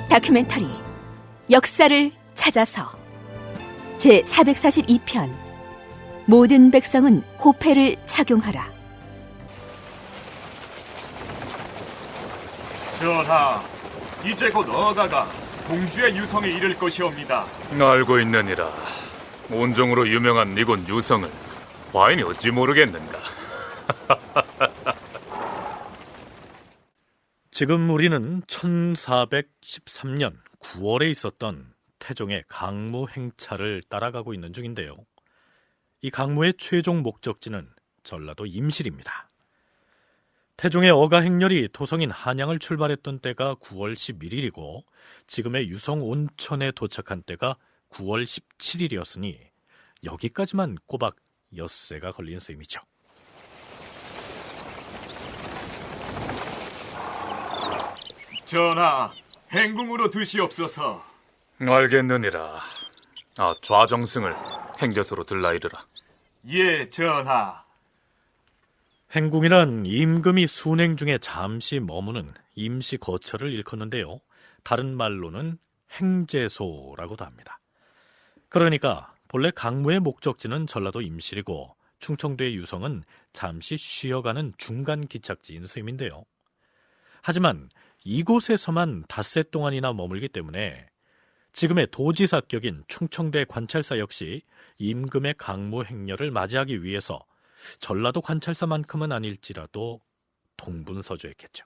다큐멘터리 역사를 찾아서 제442편 모든 백성은 호패를 착용하라. 전하, 이제 곧 어가가 공주의 유성에 이를 것이옵니다. 알고 있느니라. 온종으로 유명한 이곳 유성을 과인이 어찌 모르겠는가. 지금 우리는 1413년 9월에 있었던 태종의 강무 행차를 따라가고 있는 중인데요. 이 강무의 최종 목적지는 전라도 임실입니다. 태종의 어가 행렬이 토성인 한양을 출발했던 때가 9월 11일이고 지금의 유성 온천에 도착한 때가 9월 17일이었으니 여기까지만 꼬박 엿새가 걸린 셈이죠. 전하, 행궁으로 드시옵소서. 알겠느니라. 좌정승을 행저소로 들라 이르라. 예, 전하. 행궁이란 임금이 순행 중에 잠시 머무는 임시 거처를 일컫는데요. 다른 말로는 행제소라고도 합니다. 그러니까 본래 강무의 목적지는 전라도 임실이고 충청도의 유성은 잠시 쉬어가는 중간 기착지인 셈인데요. 하지만 이곳에서만 닷새 동안이나 머물기 때문에 지금의 도지사격인 충청도의 관찰사 역시 임금의 강무 행렬을 맞이하기 위해서 전라도 관찰사만큼은 아닐지라도 동분서주했겠죠.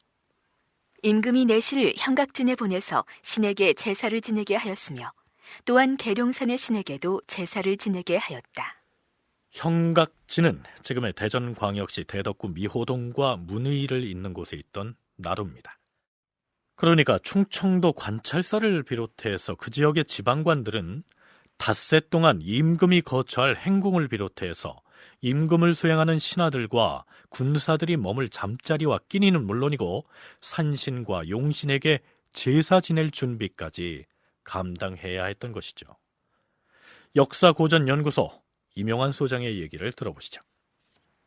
임금이 내시를 현각진에 보내서 신에게 제사를 지내게 하였으며 또한 계룡산의 신에게도 제사를 지내게 하였다. 현각진은 지금의 대전광역시 대덕구 미호동과 문의를 잇는 곳에 있던 나루입니다. 그러니까 충청도 관찰사를 비롯해서 그 지역의 지방관들은 닷새 동안 임금이 거처할 행궁을 비롯해서 임금을 수행하는 신하들과 군사들이 머물 잠자리와 끼니는 물론이고 산신과 용신에게 제사 지낼 준비까지 감당해야 했던 것이죠. 역사고전연구소 임용환 소장의 얘기를 들어보시죠.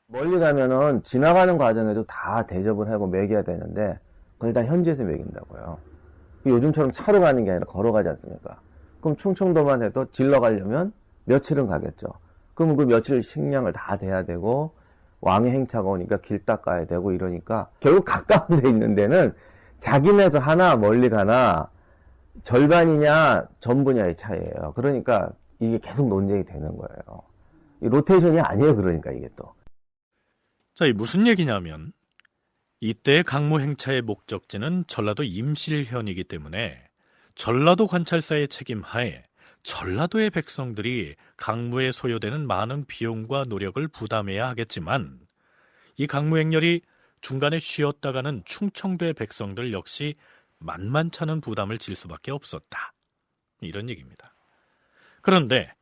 멀리 가면은 지나가는 과정에도 다 대접을 하고 먹여야 되는데 그걸 다 현지에서 먹인다고요. 요즘처럼 차로 가는 게 아니라 걸어가지 않습니까? 그럼 충청도만 해도 질러 가려면 며칠은 가겠죠. 그럼 그 며칠 식량을 다 대야 되고 왕의 행차가 오니까 길 닦아야 되고 이러니까 결국 가까운 데 있는 데는 자기네에서 하나 멀리 가나 절반이냐 전부냐의 차이예요. 그러니까 이게 계속 논쟁이 되는 거예요. 이 로테이션이 아니에요. 그러니까 이게 또. 자, 이 무슨 얘기냐면 이때의 강무 행차의 목적지는 전라도 임실현이기 때문에 전라도 관찰사의 책임하에 전라도의 백성들이 강무에 소요되는 많은 비용과 노력을 부담해야 하겠지만 이 강무 행렬이 중간에 쉬었다가는 충청도의 백성들 역시 만만찮은 부담을 질 수밖에 없었다. 이런 얘기입니다. 그런데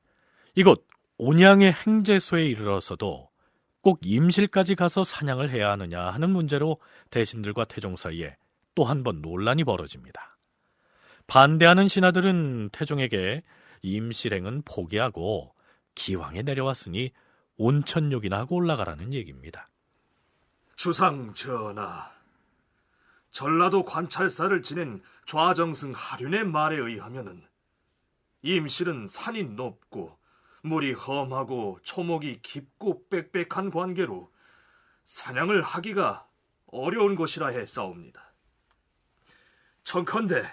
이곳 온양의 행제소에 이르러서도 꼭 임실까지 가서 사냥을 해야 하느냐 하는 문제로 대신들과 태종 사이에 또 한 번 논란이 벌어집니다. 반대하는 신하들은 태종에게 임실행은 포기하고 기왕에 내려왔으니 온천욕이나 하고 올라가라는 얘기입니다. 주상 전하, 전라도 관찰사를 지낸 좌정승 하륜의 말에 의하면은 임실은 산이 높고 물이 험하고 초목이 깊고 빽빽한 관계로 사냥을 하기가 어려운 곳이라 했사옵니다. 청컨대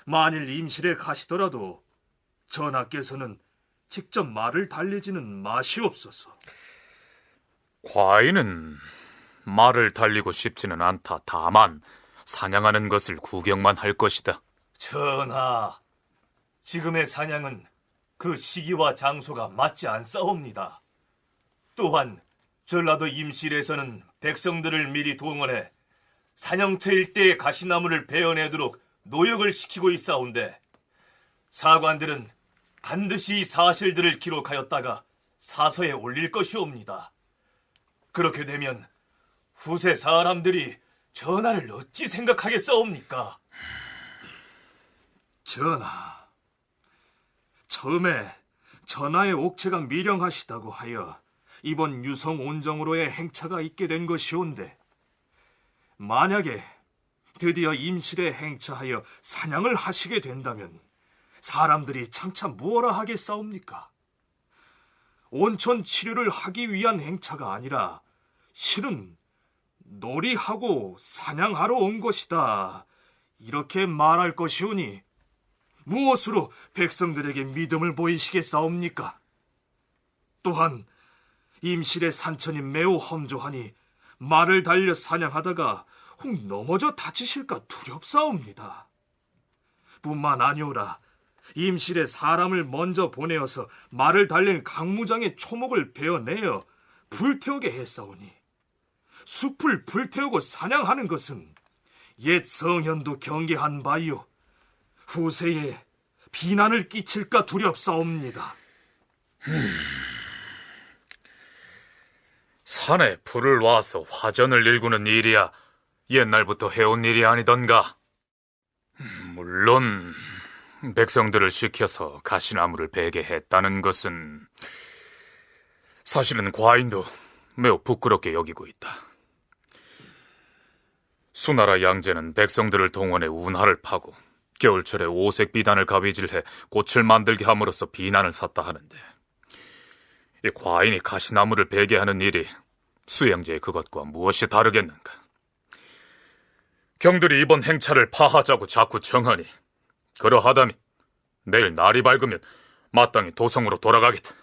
만일 임실에 가시더라도 전하께서는 직접 말을 달리지는 마시옵소서. 과인은 말을 달리고 싶지는 않다. 다만 사냥하는 것을 구경만 할 것이다. 전하, 지금의 사냥은 그 시기와 장소가 맞지 않사옵니다. 또한 전라도 임실에서는 백성들을 미리 동원해 사냥터 일대의 가시나무를 베어내도록 노역을 시키고 있사온데 사관들은 반드시 이 사실들을 기록하였다가 사서에 올릴 것이옵니다. 그렇게 되면 후세 사람들이 전하를 어찌 생각하겠사옵니까? 전하, 처음에 전하의 옥체가 미령하시다고 하여 이번 유성 온정으로의 행차가 있게 된 것이온데 만약에 드디어 임실에 행차하여 사냥을 하시게 된다면 사람들이 장차 무엇라 하겠사옵니까? 온천 치료를 하기 위한 행차가 아니라 실은 놀이하고 사냥하러 온 것이다, 이렇게 말할 것이오니 무엇으로 백성들에게 믿음을 보이시겠사옵니까? 또한 임실의 산천이 매우 험조하니 말을 달려 사냥하다가 혹 넘어져 다치실까 두렵사옵니다. 뿐만 아니오라, 임실에 사람을 먼저 보내어서 말을 달린 강무장의 초목을 베어내어 불태우게 했사오니 숲을 불태우고 사냥하는 것은 옛 성현도 경계한 바이요, 후세에 비난을 끼칠까 두렵사옵니다. 산에 불을 와서 화전을 일구는 일이야 옛날부터 해온 일이 아니던가? 물론 백성들을 시켜서 가시나무를 베게 했다는 것은 사실은 과인도 매우 부끄럽게 여기고 있다. 수나라 양제는 백성들을 동원해 운하를 파고 겨울철에 오색 비단을 가위질해 꽃을 만들게 함으로써 비난을 샀다 하는데, 이 과인이 가시나무를 베게 하는 일이 수양제의 그것과 무엇이 다르겠는가? 경들이 이번 행차를 파하자고 자꾸 정하니 그러하다면 내일 날이 밝으면 마땅히 도성으로 돌아가겠다.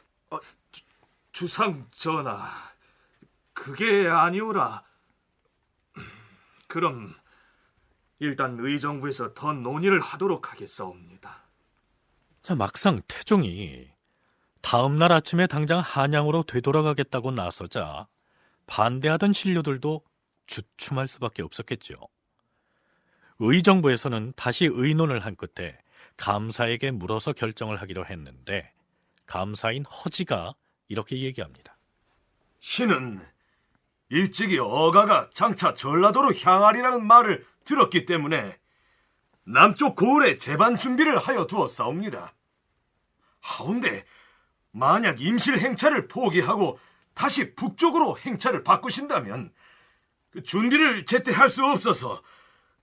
주상 전하, 그게 아니오라. 그럼 일단 의정부에서 더 논의를 하도록 하겠사옵니다. 자, 막상 태종이 다음 날 아침에 당장 한양으로 되돌아가겠다고 나서자 반대하던 신료들도 주춤할 수밖에 없었겠죠. 의정부에서는 다시 의논을 한 끝에 감사에게 물어서 결정을 하기로 했는데, 감사인 허지가 이렇게 얘기합니다. 신은 일찍이 어가가 장차 전라도로 향하리라는 말을 들었기 때문에 남쪽 고을에 재반 준비를 하여 두었사옵니다. 하운데 만약 임실 행차를 포기하고 다시 북쪽으로 행차를 바꾸신다면 그 준비를 제때 할 수 없어서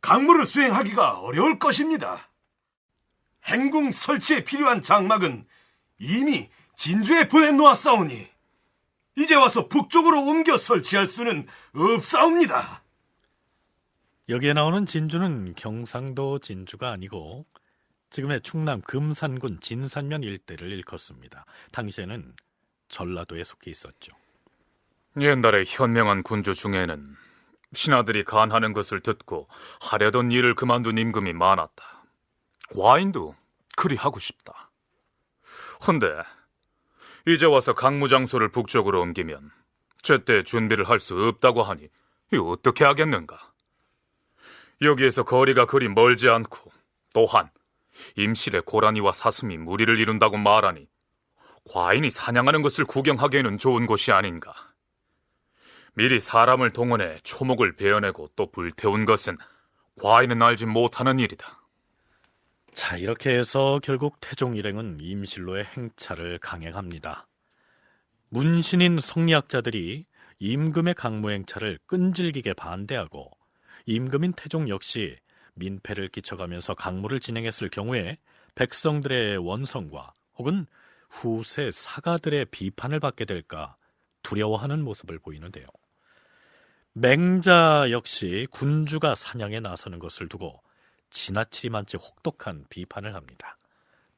강무를 수행하기가 어려울 것입니다. 행궁 설치에 필요한 장막은 이미 진주에 보내놓았사오니 이제 와서 북쪽으로 옮겨 설치할 수는 없사옵니다. 여기에 나오는 진주는 경상도 진주가 아니고 지금의 충남 금산군 진산면 일대를 일컫습니다. 당시에는 전라도에 속해 있었죠. 옛날에 현명한 군주 중에는 신하들이 간하는 것을 듣고 하려던 일을 그만둔 임금이 많았다. 과인도 그리 하고 싶다. 헌데 이제 와서 강무장소를 북쪽으로 옮기면 제때 준비를 할 수 없다고 하니 어떻게 하겠는가? 여기에서 거리가 그리 멀지 않고 또한 임실의 고라니와 사슴이 무리를 이룬다고 말하니 과인이 사냥하는 것을 구경하기에는 좋은 곳이 아닌가. 미리 사람을 동원해 초목을 베어내고 또 불태운 것은 과인은 알지 못하는 일이다. 자, 이렇게 해서 결국 태종 일행은 임실로의 행차를 강행합니다. 문신인 성리학자들이 임금의 강무 행차를 끈질기게 반대하고, 임금인 태종 역시 민폐를 끼쳐가면서 강무를 진행했을 경우에 백성들의 원성과 혹은 후세 사가들의 비판을 받게 될까 두려워하는 모습을 보이는데요. 맹자 역시 군주가 사냥에 나서는 것을 두고 지나치리만치 혹독한 비판을 합니다.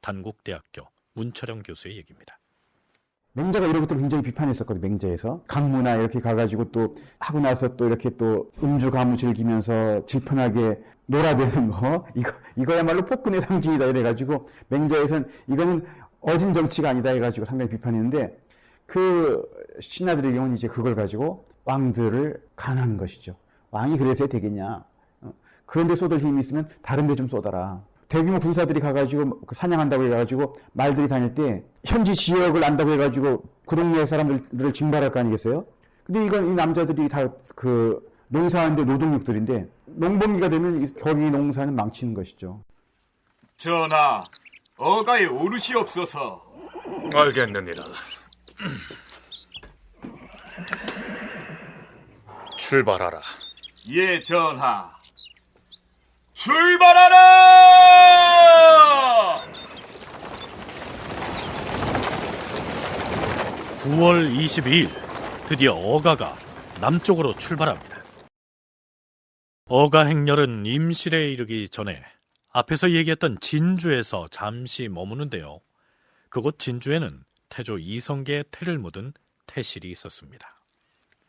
단국대학교 문철영 교수의 얘기입니다. 맹자가 이런 것들을 굉장히 비판했었거든요. 맹자에서 강무나 이렇게 가가지고 또 하고 나서 또 이렇게 또 음주 가무 즐기면서 질펀하게 놀아대는 거, 이거야말로 폭군의 상징이다 이래가지고 맹자에서는 이거는 어진 정치가 아니다 해가지고 상당히 비판했는데, 그 신하들의 경우는 이제 그걸 가지고 왕들을 간하는 것이죠. 왕이 그래서 되겠냐? 그런데 쏟을 힘이 있으면 다른 데 좀 쏟아라. 대규모 군사들이 가가지고 사냥한다고 해가지고 말들이 다닐 때 현지 지역을 안다고 해가지고 그 동네 사람들을 징발할 거 아니겠어요? 근데 이건 이 남자들이 다 그 농사하는데 노동력들인데 농번기가 되면 거기 농사는 망치는 것이죠. 전하, 어가에 오르시 없어서. 알겠느니라. 출발하라. 예, 전하. 출발하라! 9월 22일 드디어 어가가 남쪽으로 출발합니다. 어가 행렬은 임실에 이르기 전에 앞에서 얘기했던 진주에서 잠시 머무는데요. 그곳 진주에는 태조 이성계의 태를 묻은 태실이 있었습니다.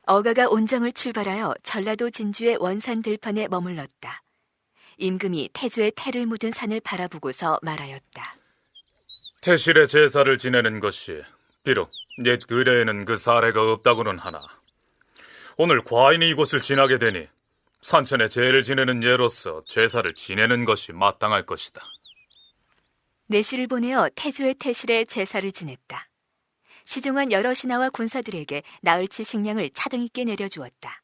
어가가 온정을 출발하여 전라도 진주의 원산 들판에 머물렀다. 임금이 태조의 태를 묻은 산을 바라보고서 말하였다. 태실의 제사를 지내는 것이 비록 옛 의례에는 그 사례가 없다고는 하나 오늘 과인이 이곳을 지나게 되니 산천의 제를 지내는 예로서 제사를 지내는 것이 마땅할 것이다. 내시를 보내어 태조의 태실에 제사를 지냈다. 시종한 여러 신하와 군사들에게 나흘치 식량을 차등 있게 내려주었다.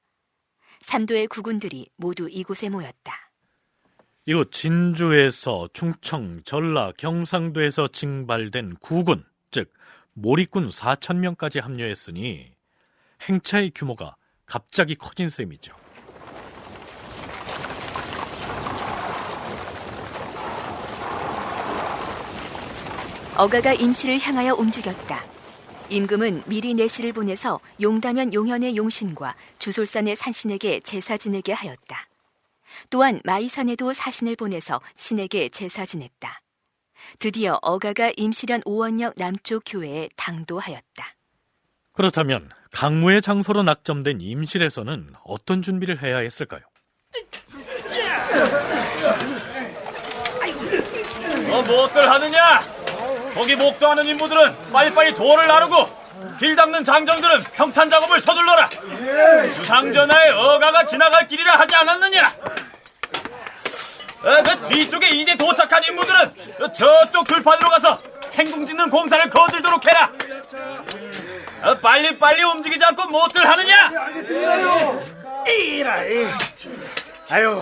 삼도의 국군들이 모두 이곳에 모였다. 이곳 진주에서 충청, 전라, 경상도에서 징발된 국군, 즉 몰입군 4,000명까지 합류했으니 행차의 규모가 갑자기 커진 셈이죠. 어가가 임실을 향하여 움직였다. 임금은 미리 내시를 보내서 용다면 용현의 용신과 주솔산의 산신에게 제사 지내게 하였다. 또한 마이산에도 사신을 보내서 신에게 제사 지냈다. 드디어 어가가 임실현 오원역 남쪽 교회에 당도하였다. 그렇다면 강무의 장소로 낙점된 임실에서는 어떤 준비를 해야 했을까요? 뭐들 하느냐? 거기 목도하는 인부들은 빨리빨리 도를 나르고 길 닦는 장정들은 평탄 작업을 서둘러라. 주상전하의 어가가 지나갈 길이라 하지 않았느냐? 그 뒤쪽에 이제 도착한 인부들은 저쪽 들판으로 가서 행궁짓는 공사를 거들도록 해라. 빨리빨리 움직이지 않고 뭐들 하느냐? 아유,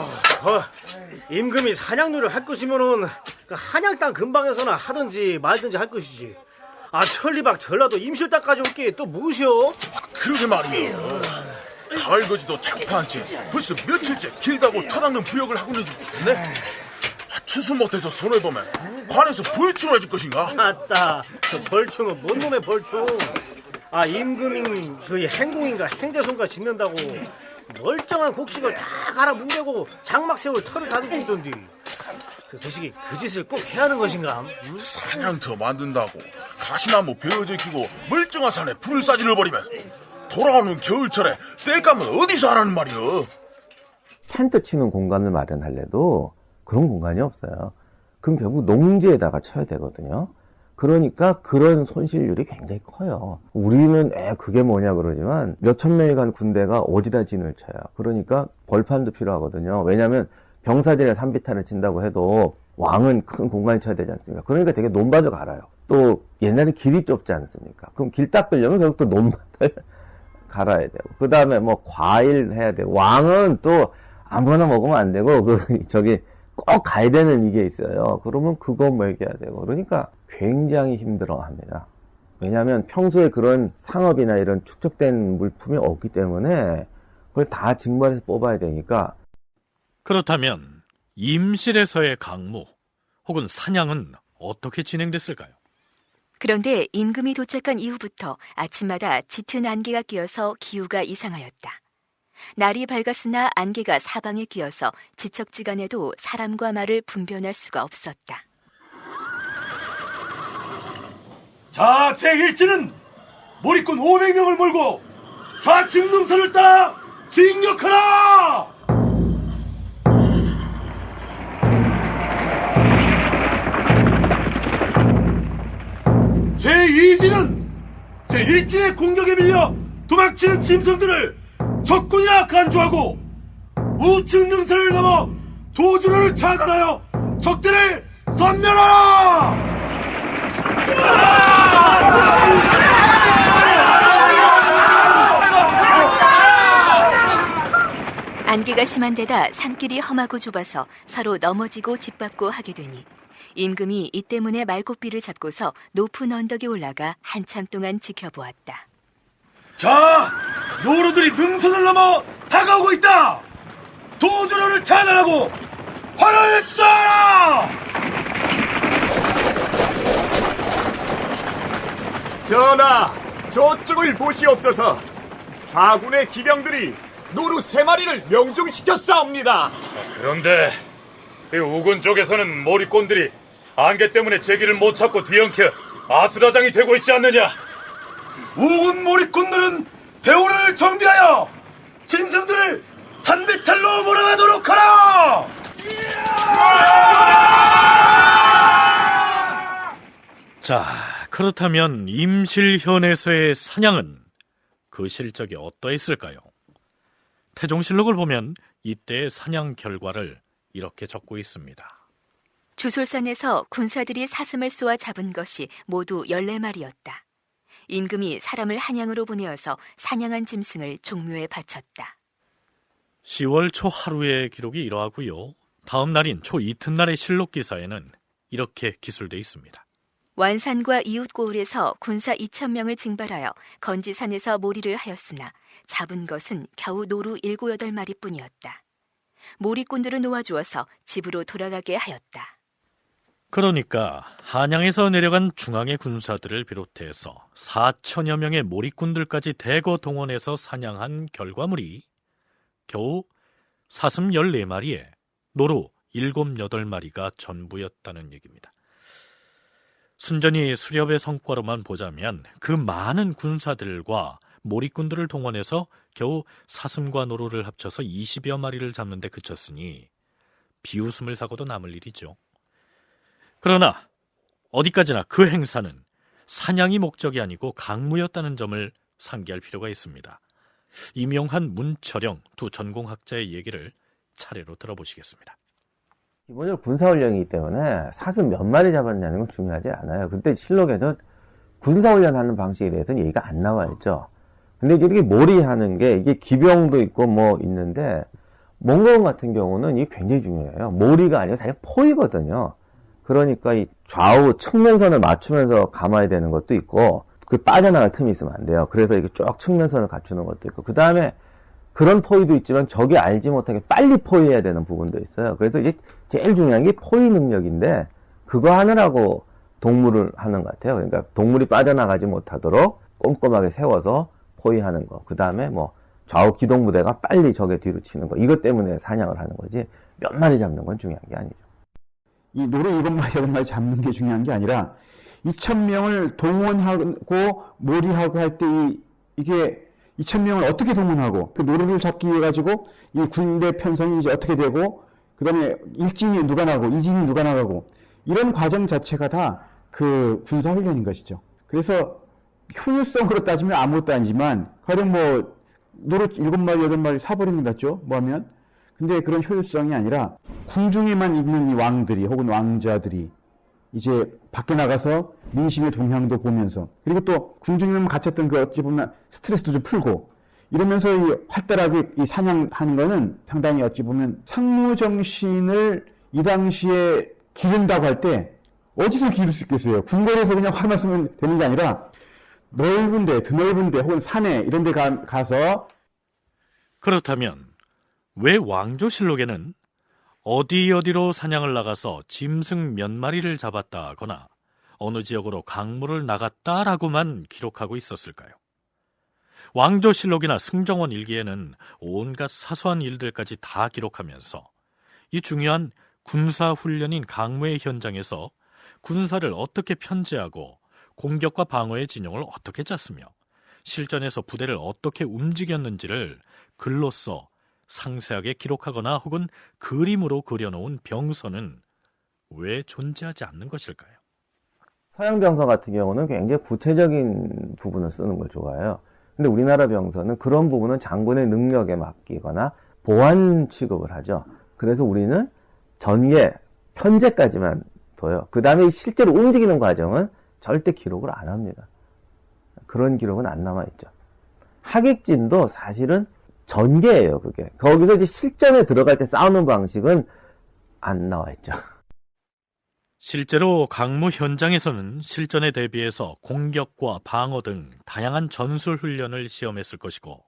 임금이 사냥놀이를 할 것이면은 그 한양 땅 근방에서나 하든지 말든지 할 것이지. 천리박 전라도 임실땅까지 올 게 또 무엇이오? 그러게 말이에요. 가을거지도 작파한 채 벌써 며칠째 길다고 터닦는 부역을 하고 있는지 모르겠네. 추수 못해서 손해보면 관에서 벌충을 해줄 것인가? 아따, 그 벌충은 뭔 놈의 벌충? 임금이 그 행궁인가 행제손가 짓는다고 멀쩡한 곡식을 다 갈아 뭉개고 장막 세울 털을 다듬고 있던디. 그 시기 그 짓을 꼭 해야 하는 것인가? 응? 사냥터 만든다고 가시나무 베어져 끼고 멀쩡한 산에 불을 싸질러 버리면 돌아오는 겨울철에 땔감은 어디서 하라는 말이여? 텐트 치는 공간을 마련하려도 그런 공간이 없어요. 그럼 결국 농지에다가 쳐야 되거든요. 그러니까 그런 손실률이 굉장히 커요. 우리는 그게 뭐냐 그러지만 몇천 명이 간 군대가 어디다 진을 쳐요. 그러니까 벌판도 필요하거든요. 왜냐하면 병사들이 산비탄을 친다고 해도 왕은 큰 공간을 쳐야 되지 않습니까? 그러니까 되게 논밭을 갈아요. 또 옛날에 길이 좁지 않습니까? 그럼 길 닦으려면 결국 또 논밭을 갈아야 되고, 그 다음에 뭐 과일 해야 되고, 왕은 또 아무거나 먹으면 안 되고 꼭 가야 되는 이게 있어요. 그러면 그거 먹여야 되고, 그러니까 굉장히 힘들어합니다. 왜냐하면 평소에 그런 상업이나 이런 축적된 물품이 없기 때문에 그걸 다 징발해서 뽑아야 되니까. 그렇다면 임실에서의 강무 혹은 사냥은 어떻게 진행됐을까요? 그런데 임금이 도착한 이후부터 아침마다 짙은 안개가 끼어서 기후가 이상하였다. 날이 밝았으나 안개가 사방에 끼어서 지척지간에도 사람과 말을 분별할 수가 없었다. 자, 제1지는 몰입군 500명을 몰고 좌측 능선을 따라 진격하라! 제2지는 제1지의 공격에 밀려 도망치는 짐승들을 적군이라 간주하고 우측 능선을 넘어 도주로를 차단하여 적들을 섬멸하라! 안개가 심한 데다 산길이 험하고 좁아서 서로 넘어지고 짓밟고 하게 되니 임금이 이 때문에 말고삐를 잡고서 높은 언덕에 올라가 한참 동안 지켜보았다. 자, 노루들이 능선을 넘어 다가오고 있다. 도주로를 차단하고 활을 쏘아라! 전하, 저쪽을 보시옵소서. 좌군의 기병들이 노루 3마리를 명중시켰사옵니다. 그런데 이 우군 쪽에서는 몰입꾼들이 안개 때문에 제기를 못 찾고 뒤엉켜 아수라장이 되고 있지 않느냐? 우군 몰입꾼들은 대우를 정비하여 짐승들을 산비탈로 몰아가도록 하라! 자, 그렇다면 임실현에서의 사냥은 그 실적이 어떠했을까요? 태종실록을 보면 이때의 사냥 결과를 이렇게 적고 있습니다. 주솔산에서 군사들이 사슴을 쏘아 잡은 것이 모두 14마리였다. 임금이 사람을 한양으로 보내어서 사냥한 짐승을 종묘에 바쳤다. 10월 초 하루의 기록이 이러하고요. 다음 날인 초 이튿날의 실록 기사에는 이렇게 기술되어 있습니다. 완산과 이웃 고을에서 군사 2,000명을 징발하여 건지산에서 몰이를 하였으나 잡은 것은 겨우 노루 7, 8마리뿐이었다. 몰이꾼들을 놓아주어서 집으로 돌아가게 하였다. 그러니까 한양에서 내려간 중앙의 군사들을 비롯해서 4천여 명의 몰이꾼들까지 대거 동원해서 사냥한 결과물이 겨우 사슴 14마리에 노루 7, 8마리가 전부였다는 얘기입니다. 순전히 수렵의 성과로만 보자면 그 많은 군사들과 몰이꾼들을 동원해서 겨우 사슴과 노루를 합쳐서 20여 마리를 잡는 데 그쳤으니 비웃음을 사고도 남을 일이죠. 그러나 어디까지나 그 행사는 사냥이 목적이 아니고 강무였다는 점을 상기할 필요가 있습니다. 임용한, 문철영 두 전공학자의 얘기를 차례로 들어보시겠습니다. 기본적으로 군사훈련이기 때문에 사슴 몇 마리 잡았냐는 건 중요하지 않아요. 그때 실록에는 군사훈련하는 방식에 대해서는 얘기가 안 나와 있죠. 근데 이렇게 몰이하는 게 이게 기병도 있고 뭐 있는데 몽골 같은 경우는 이게 굉장히 중요해요. 몰이가 아니라 사실 포위거든요. 그러니까 이 좌우 측면선을 맞추면서 감아야 되는 것도 있고 그 빠져나갈 틈이 있으면 안 돼요. 그래서 이렇게 쭉 측면선을 갖추는 것도 있고 그 다음에 그런 포위도 있지만 적이 알지 못하게 빨리 포위해야 되는 부분도 있어요. 그래서 이게 제일 중요한 게 포위 능력인데 그거 하느라고 동물을 하는 것 같아요. 그러니까 동물이 빠져나가지 못하도록 꼼꼼하게 세워서 포위하는 거. 그 다음에 뭐 좌우 기동 부대가 빨리 적의 뒤로 치는 거. 이것 때문에 사냥을 하는 거지 몇 마리 잡는 건 중요한 게 아니죠. 이 노루 7마리, 8마리 잡는 게 중요한 게 아니라 2,000명을 동원하고 몰이하고 할 때 이게 2,000명을 어떻게 동원하고 그 노루를 잡기 위해 가지고 이 군대 편성이 이제 어떻게 되고 그 다음에 일진이 누가 나고 이진이 누가 나가고 이런 과정 자체가 다 그 군사훈련인 것이죠. 그래서 효율성으로 따지면 아무것도 아니지만 가령 뭐 노루 7마리, 8마리 사버리는 것 같죠? 뭐 하면 근데 그런 효율성이 아니라 궁중에만 있는 이 왕들이 혹은 왕자들이 이제 밖에 나가서 민심의 동향도 보면서 그리고 또 궁중에만 갇혔던 그 어찌 보면 스트레스도 좀 풀고 이러면서 이 활달하게 이 사냥하는 거는 상당히 어찌 보면 상무정신을 이 당시에 기른다고 할 때 어디서 기를 수 있겠어요? 궁궐에서 그냥 활만 쏘면 되는 게 아니라 넓은 데, 드넓은 데 혹은 산에 이런 데 가서 그렇다면 왜 왕조실록에는 어디로 사냥을 나가서 짐승 몇 마리를 잡았다거나 어느 지역으로 강무를 나갔다라고만 기록하고 있었을까요? 왕조실록이나 승정원 일기에는 온갖 사소한 일들까지 다 기록하면서 이 중요한 군사훈련인 강무의 현장에서 군사를 어떻게 편제하고 공격과 방어의 진영을 어떻게 짰으며 실전에서 부대를 어떻게 움직였는지를 글로써 상세하게 기록하거나 혹은 그림으로 그려놓은 병서는 왜 존재하지 않는 것일까요? 서양 병서 같은 경우는 굉장히 구체적인 부분을 쓰는 걸 좋아해요. 근데 우리나라 병서는 그런 부분은 장군의 능력에 맡기거나 보완 취급을 하죠. 그래서 우리는 전개, 편제까지만 둬요. 그 다음에 실제로 움직이는 과정은 절대 기록을 안 합니다. 그런 기록은 안 남아있죠. 하객진도 사실은 전개예요, 그게. 거기서 이제 실전에 들어갈 때 싸우는 방식은 안 나와있죠. 실제로 강무 현장에서는 실전에 대비해서 공격과 방어 등 다양한 전술 훈련을 시험했을 것이고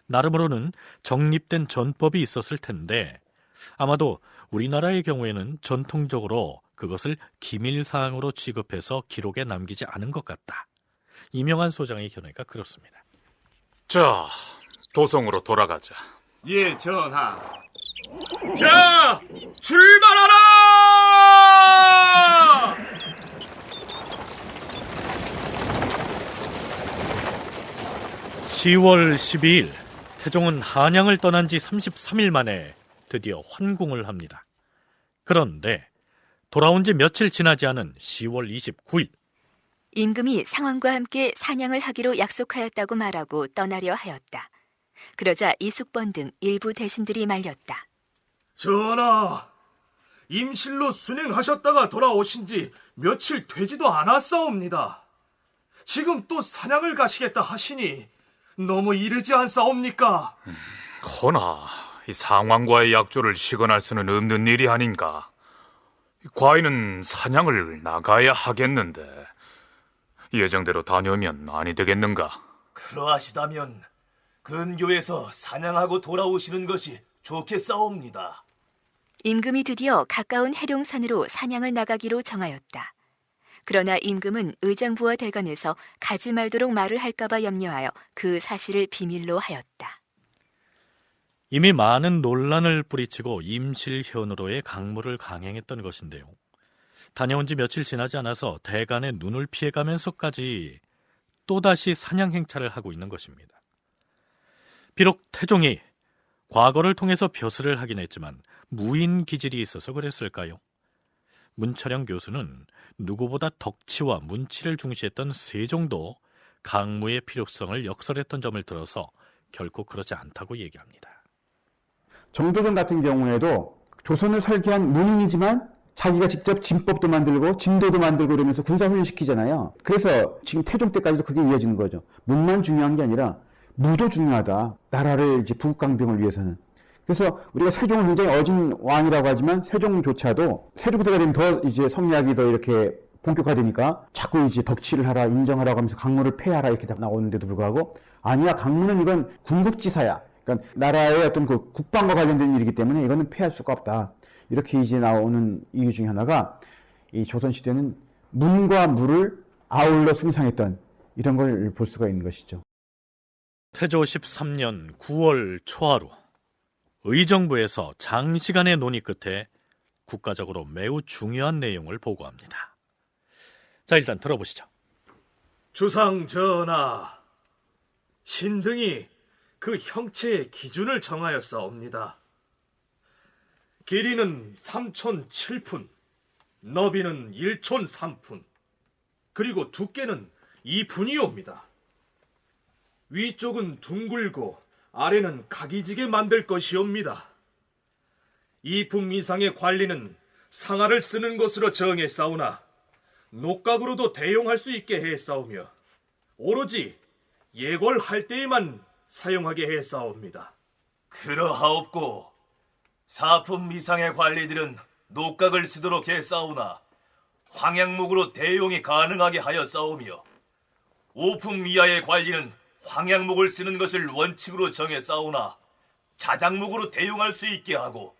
나름으로는 정립된 전법이 있었을 텐데 아마도 우리나라의 경우에는 전통적으로 그것을 기밀사항으로 취급해서 기록에 남기지 않은 것 같다. 이명환 소장의 견해가 그렇습니다. 자, 도성으로 돌아가자. 예, 전하. 자, 출발하라! 10월 12일 태종은 한양을 떠난 지 33일 만에 드디어 환궁을 합니다. 그런데 돌아온 지 며칠 지나지 않은 10월 29일 임금이 상황과 함께 사냥을 하기로 약속하였다고 말하고 떠나려 하였다. 그러자 이숙번 등 일부 대신들이 말렸다. 전하, 임실로 순행하셨다가 돌아오신 지 며칠 되지도 않았사옵니다. 지금 또 사냥을 가시겠다 하시니 너무 이르지 않사옵니까? 허나 이 상황과의 약조를 시건할 수는 없는 일이 아닌가. 과인은 사냥을 나가야 하겠는데 예정대로 다녀오면 아니 되겠는가? 그러하시다면 근교에서 사냥하고 돌아오시는 것이 좋겠사옵니다. 임금이 드디어 가까운 해룡산으로 사냥을 나가기로 정하였다. 그러나 임금은 의정부와 대관에서 가지 말도록 말을 할까봐 염려하여 그 사실을 비밀로 하였다. 이미 많은 논란을 뿌리치고 임실현으로의 강물을 강행했던 것인데요. 다녀온 지 며칠 지나지 않아서 대간의 눈을 피해가면서까지 또다시 사냥 행차를 하고 있는 것입니다. 비록 태종이 과거를 통해서 벼슬을 하긴 했지만 무인 기질이 있어서 그랬을까요? 문철영 교수는 누구보다 덕치와 문치를 중시했던 세종도 강무의 필요성을 역설했던 점을 들어서 결코 그렇지 않다고 얘기합니다. 정도전 같은 경우에도 조선을 설계한 문인이지만 자기가 직접 진법도 만들고 진도도 만들고 이러면서 군사훈련 시키잖아요. 그래서 지금 태종 때까지도 그게 이어지는 거죠. 문만 중요한 게 아니라 무도 중요하다. 나라를 이제 부국강병을 위해서는. 그래서 우리가 세종을 굉장히 어진 왕이라고 하지만 세종조차도 세종부터가 되면 더 이제 성리학이 더 이렇게 본격화되니까 자꾸 이제 덕치를 하라, 인정하라고 하면서 강무를 폐하라 이렇게 나오는데도 불구하고 아니야, 강무는 이건 군국지사야. 그러니까 나라의 어떤 그 국방과 관련된 일이기 때문에 이거는 폐할 수가 없다. 이렇게 이제 나오는 이유 중에 하나가 이 조선시대는 문과 무를 아울러 숭상했던 이런 걸 볼 수가 있는 것이죠. 태조 13년 9월 초하루 의정부에서 장시간의 논의 끝에 국가적으로 매우 중요한 내용을 보고합니다. 자, 일단 들어보시죠. 주상 전하, 신등이 그 형체의 기준을 정하였사옵니다. 길이는 3촌 7푼, 너비는 1촌 3푼, 그리고 두께는 2푼이옵니다. 위쪽은 둥글고 아래는 각이지게 만들 것이옵니다. 2품 이상의 관리는 상아를 쓰는 것으로 정했사오나 녹각으로도 대용할 수 있게 했사오며 오로지 예궐할 때에만 사용하게 했사옵니다. 그러하옵고 4품 이상의 관리들은 녹각을 쓰도록 했사오나 황양목으로 대용이 가능하게 하였사오며 5품 이하의 관리는 황양목을 쓰는 것을 원칙으로 정했사오나 자작목으로 대용할 수 있게 하고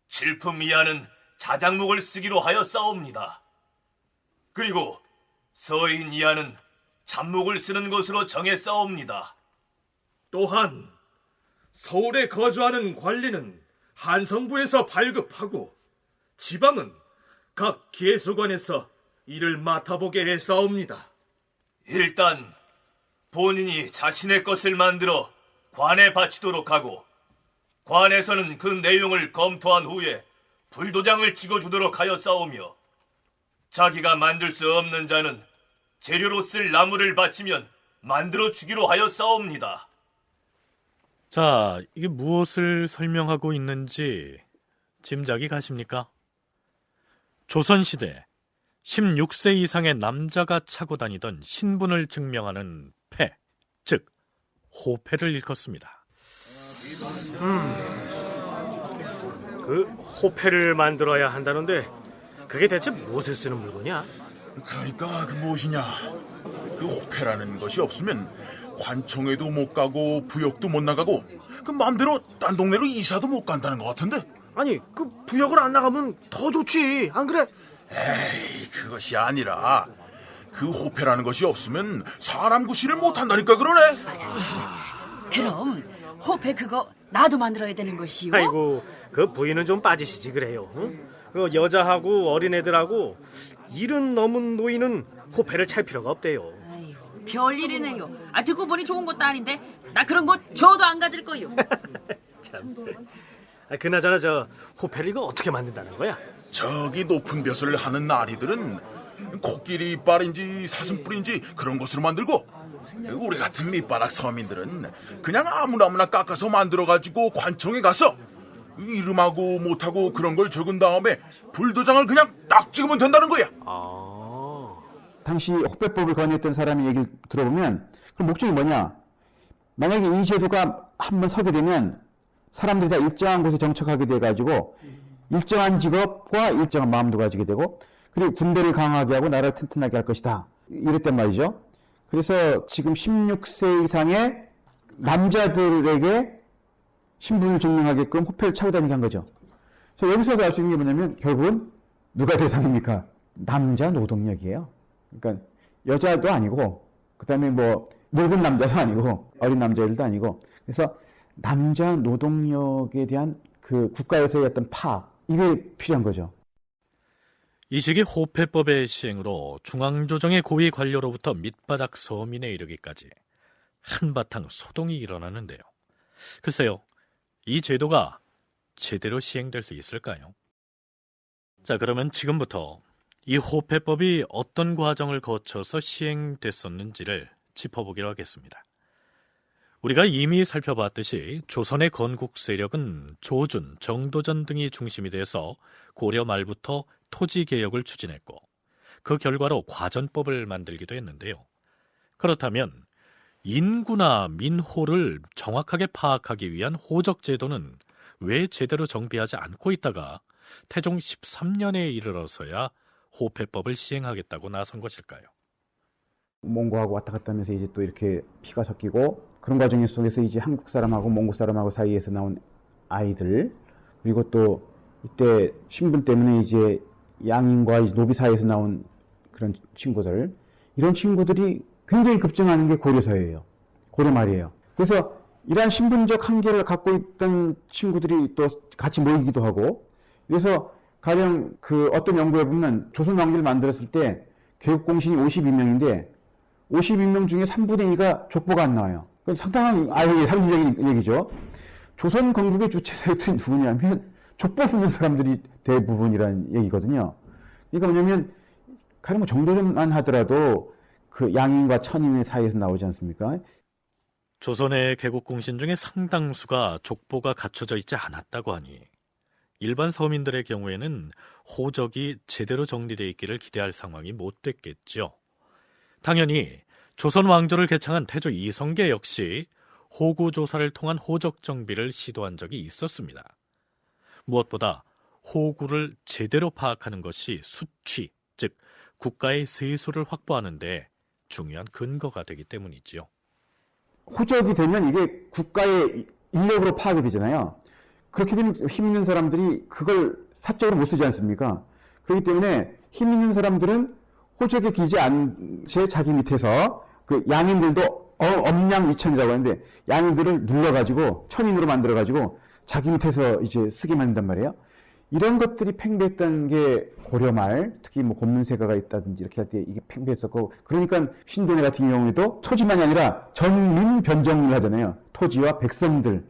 7품 이하는 자작목을 쓰기로 하였사옵니다. 그리고 서인 이하는 잡목을 쓰는 것으로 정했사옵니다. 또한 서울에 거주하는 관리는 한성부에서 발급하고 지방은 각 계수관에서 일을 맡아보게 했사옵니다. 일단 본인이 자신의 것을 만들어 관에 바치도록 하고 관에서는 그 내용을 검토한 후에 불도장을 찍어주도록 하였사오며 자기가 만들 수 없는 자는 재료로 쓸 나무를 바치면 만들어 주기로 하였사옵니다. 자, 이게 무엇을 설명하고 있는지 짐작이 가십니까? 조선시대 16세 이상의 남자가 차고 다니던 신분을 증명하는 패, 즉 호패를 일컫습니다. 그 호패를 만들어야 한다는데 그게 대체 무엇에 쓰는 물건이야? 그러니까 그 무엇이냐, 그 호패라는 것이 없으면 관청에도 못 가고 부역도 못 나가고 그 마음대로 딴 동네로 이사도 못 간다는 것 같은데. 아니 그 부역을 안 나가면 더 좋지, 안 그래? 에이, 그것이 아니라 그 호패라는 것이 없으면 사람 구실을 못한다니까 그러네. 그럼 호패 그거 나도 만들어야 되는 것이요? 아이고, 그 부인은 좀 빠지시지 그래요. 응? 그 여자하고 어린애들하고 70 넘은 노인은 호패를 찰 필요가 없대요. 아이고, 별일이네요. 듣고 보니 좋은 것도 아닌데 나 그런 거 줘도 안 가질 거요. 참. 그나저나 저 호패를 이거 어떻게 만든다는 거야? 저기 높은 벼슬을 하는 나리들은 코끼리 이빨인지 사슴뿔인지 그런 것으로 만들고, 우리 같은 밑바닥 서민들은 그냥 아무나 깎아서 만들어가지고 관청에 가서 이름하고 못하고 그런 걸 적은 다음에 불도장을 그냥 딱 찍으면 된다는 거야. 당시 호패법을 건의했던 사람의 얘기를 들어보면 그 목적이 뭐냐? 만약에 이 제도가 한번 서게 되면 사람들이 다 일정한 곳에 정착하게 돼가지고 일정한 직업과 일정한 마음도 가지게 되고, 그리고 군대를 강하게 하고 나라를 튼튼하게 할 것이다, 이랬단 말이죠. 그래서 지금 16세 이상의 남자들에게 신분을 증명하게끔 호패를 차고 다니게 한 거죠. 그래서 여기서 알 수 있는 게 뭐냐면 결국은 누가 대상입니까? 남자 노동력이에요. 그러니까 여자도 아니고, 그 다음에 뭐 늙은 남자도 아니고 어린 남자들도 아니고, 그래서 남자 노동력에 대한 그 국가에서의 어떤 파악, 이게 필요한 거죠. 이 시기 호패법의 시행으로 중앙조정의 고위 관료로부터 밑바닥 서민에 이르기까지 한바탕 소동이 일어나는데요. 글쎄요, 이 제도가 제대로 시행될 수 있을까요? 자, 그러면 지금부터 이 호패법이 어떤 과정을 거쳐서 시행됐었는지를 짚어보기로 하겠습니다. 우리가 이미 살펴봤듯이 조선의 건국 세력은 조준, 정도전 등이 중심이 돼서 고려 말부터 토지개혁을 추진했고, 그 결과로 과전법을 만들기도 했는데요. 그렇다면 인구나 민호를 정확하게 파악하기 위한 호적제도는 왜 제대로 정비하지 않고 있다가 태종 13년에 이르러서야 호패법을 시행하겠다고 나선 것일까요? 몽고하고 왔다 갔다 하면서 이제 또 이렇게 피가 섞이고, 그런 과정 속에서 이제 한국 사람하고 몽고 사람하고 사이에서 나온 아이들, 그리고 또 이때 신분 때문에 이제 양인과 노비 사이에서 나온 그런 친구들, 이런 친구들이 굉장히 급증하는 게 고려서예요. 고려 말이에요. 그래서 이러한 신분적 한계를 갖고 있던 친구들이 또 같이 모이기도 하고, 그래서 가령 그 어떤 연구에 보면 조선 왕조를 만들었을 때 개국공신이 52명인데 52명 중에 3분의 2가 족보가 안 나와요. 상당한 상징적인 얘기죠. 조선 건국의 주체사였던 누구냐면 족보 없는 사람들이 대부분이라는 얘기거든요. 그러니까 뭐냐면 가령 뭐 정도전만 하더라도 그 양인과 천인의 사이에서 나오지 않습니까? 조선의 개국공신 중에 상당수가 족보가 갖춰져 있지 않았다고 하니 일반 서민들의 경우에는 호적이 제대로 정리되어 있기를 기대할 상황이 못 됐겠죠. 당연히 조선 왕조를 개창한 태조 이성계 역시 호구조사를 통한 호적 정비를 시도한 적이 있었습니다. 무엇보다 호구를 제대로 파악하는 것이 수취, 즉 국가의 세수를 확보하는 데 중요한 근거가 되기 때문이지요. 호적이 되면 이게 국가의 인력으로 파악이 되잖아요. 그렇게 되면 힘 있는 사람들이 그걸 사적으로 못 쓰지 않습니까? 그렇기 때문에 힘 있는 사람들은 호적에 기지 않은 채 자기 밑에서 그 양인들도 엄양위천이라고 하는데 양인들을 눌러가지고 천인으로 만들어가지고 자기 밑에서 이제 쓰게 만든단 말이에요. 이런 것들이 팽배했던 게 고려말, 특히 뭐 곤문세가가 있다든지 이렇게 할 때 이게 팽배했었고, 그러니까 신도네 같은 경우에도 토지만이 아니라 전민 변정을 하잖아요. 토지와 백성들,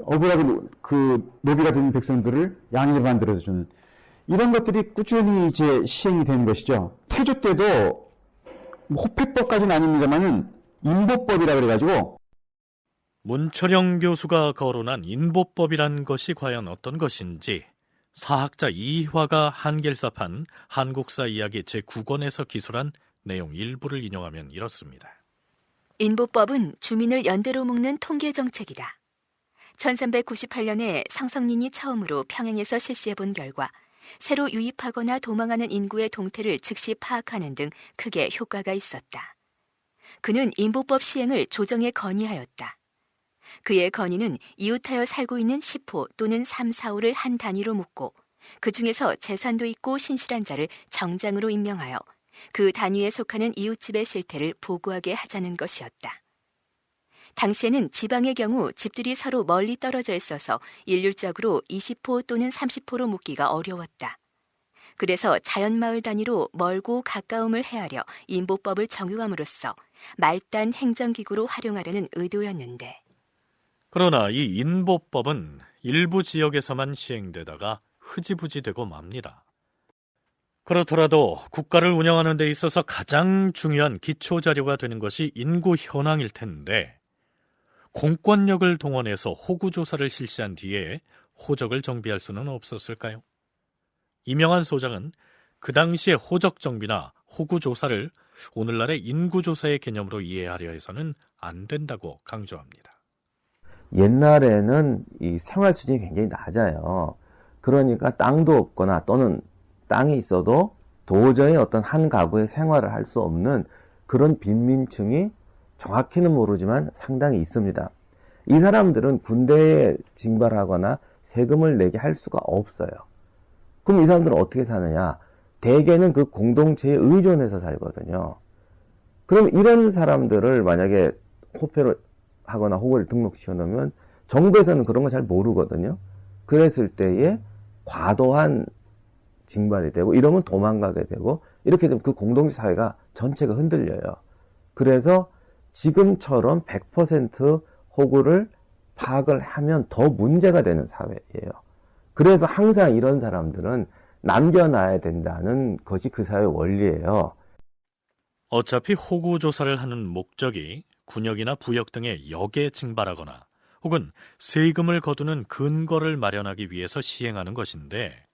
억울하게 그 노비가 된 백성들을 양인으로 만들어주는 이런 것들이 꾸준히 이제 시행이 되는 것이죠. 태조 때도 호패법까지는 아닙니다만은 인보법이라 그래가지고, 문철영 교수가 거론한 인보법이란 것이 과연 어떤 것인지 사학자 이화가 한길사판 한국사 이야기 제9권에서 기술한 내용 일부를 인용하면 이렇습니다. 인보법은 주민을 연대로 묶는 통계 정책이다. 1398년에 상성린이 처음으로 평양에서 실시해본 결과 새로 유입하거나 도망하는 인구의 동태를 즉시 파악하는 등 크게 효과가 있었다. 그는 인보법 시행을 조정에 건의하였다. 그의 건의는 이웃하여 살고 있는 10호 또는 3, 4호를 한 단위로 묶고 그 중에서 재산도 있고 신실한 자를 정장으로 임명하여 그 단위에 속하는 이웃집의 실태를 보고하게 하자는 것이었다. 당시에는 지방의 경우 집들이 서로 멀리 떨어져 있어서 일률적으로 20호 또는 30호로 묶기가 어려웠다. 그래서 자연마을 단위로 멀고 가까움을 헤아려 인보법을 정용함으로써 말단 행정기구로 활용하려는 의도였는데, 그러나 이 인보법은 일부 지역에서만 시행되다가 흐지부지되고 맙니다. 그렇더라도 국가를 운영하는 데 있어서 가장 중요한 기초자료가 되는 것이 인구 현황일 텐데, 공권력을 동원해서 호구조사를 실시한 뒤에 호적을 정비할 수는 없었을까요? 이명한 소장은 그 당시의 호적정비나 호구조사를 오늘날의 인구조사의 개념으로 이해하려 해서는 안 된다고 강조합니다. 옛날에는 이 생활 수준이 굉장히 낮아요. 그러니까 땅도 없거나 또는 땅이 있어도 도저히 어떤 한 가구의 생활을 할 수 없는 그런 빈민층이 정확히는 모르지만 상당히 있습니다. 이 사람들은 군대에 징발하거나 세금을 내게 할 수가 없어요. 그럼 이 사람들은 어떻게 사느냐? 대개는 그 공동체에 의존해서 살거든요. 그럼 이런 사람들을 만약에 호패를 하거나 호구를 등록시켜 놓으면 정부에서는 그런 거 잘 모르거든요. 그랬을 때에 과도한 징발이 되고 이러면 도망가게 되고 이렇게 되면 그 공동체 사회가 전체가 흔들려요. 그래서 지금처럼 100% 호구를 파악을 하면 더 문제가 되는 사회예요. 그래서 항상 이런 사람들은 남겨놔야 된다는 것이 그 사회의 원리예요. 어차피 호구조사를 하는 목적이 군역이나 부역 등의 역에 징발하거나 혹은 세금을 거두는 근거를 마련하기 위해서 시행하는 것인데,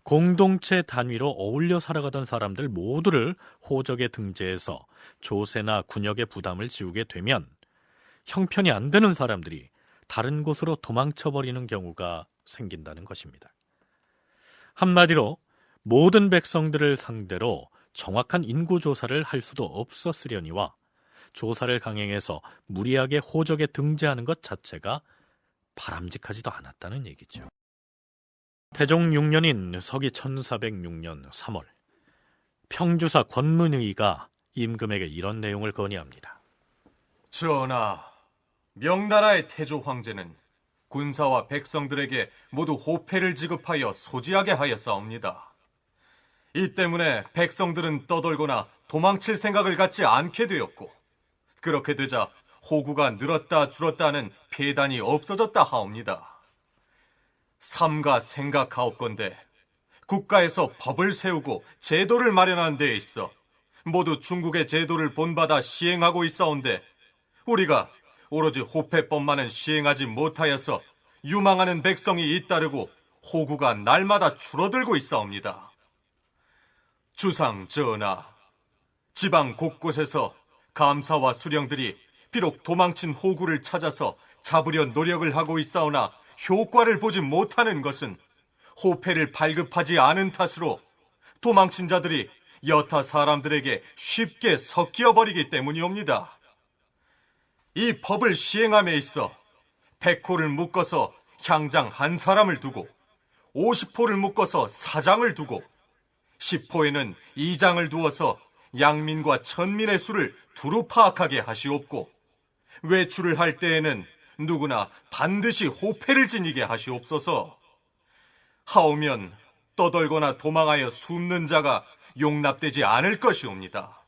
공동체 단위로 어울려 살아가던 사람들 모두를 호적에 등재해서 조세나 군역의 부담을 지우게 되면 형편이 안 되는 사람들이 다른 곳으로 도망쳐버리는 경우가 생긴다는 것입니다. 한마디로 모든 백성들을 상대로 정확한 인구조사를 할 수도 없었으려니와 조사를 강행해서 무리하게 호적에 등재하는 것 자체가 바람직하지도 않았다는 얘기죠. 태종 6년인 서기 1406년 3월, 평주사 권문의가 임금에게 이런 내용을 건의합니다. 전하, 명나라의 태조 황제는 군사와 백성들에게 모두 호패를 지급하여 소지하게 하였사옵니다. 이 때문에 백성들은 떠돌거나 도망칠 생각을 갖지 않게 되었고, 그렇게 되자 호구가 늘었다 줄었다 하는 폐단이 없어졌다 하옵니다. 삼가 생각하옵건대 국가에서 법을 세우고 제도를 마련하는 데에 있어 모두 중국의 제도를 본받아 시행하고 있사온데, 우리가 오로지 호패법만은 시행하지 못하여서 유망하는 백성이 잇따르고 호구가 날마다 줄어들고 있사옵니다. 주상 전하, 지방 곳곳에서 감사와 수령들이 비록 도망친 호구를 찾아서 잡으려 노력을 하고 있사오나 효과를 보지 못하는 것은 호패를 발급하지 않은 탓으로 도망친 자들이 여타 사람들에게 쉽게 섞여버리기 때문이옵니다. 이 법을 시행함에 있어 100호를 묶어서 향장 한 사람을 두고 50호를 묶어서 사장을 두고 10호에는 2장을 두어서 양민과 천민의 수를 두루 파악하게 하시옵고, 외출을 할 때에는 누구나 반드시 호패를 지니게 하시옵소서. 하오면 떠돌거나 도망하여 숨는 자가 용납되지 않을 것이옵니다.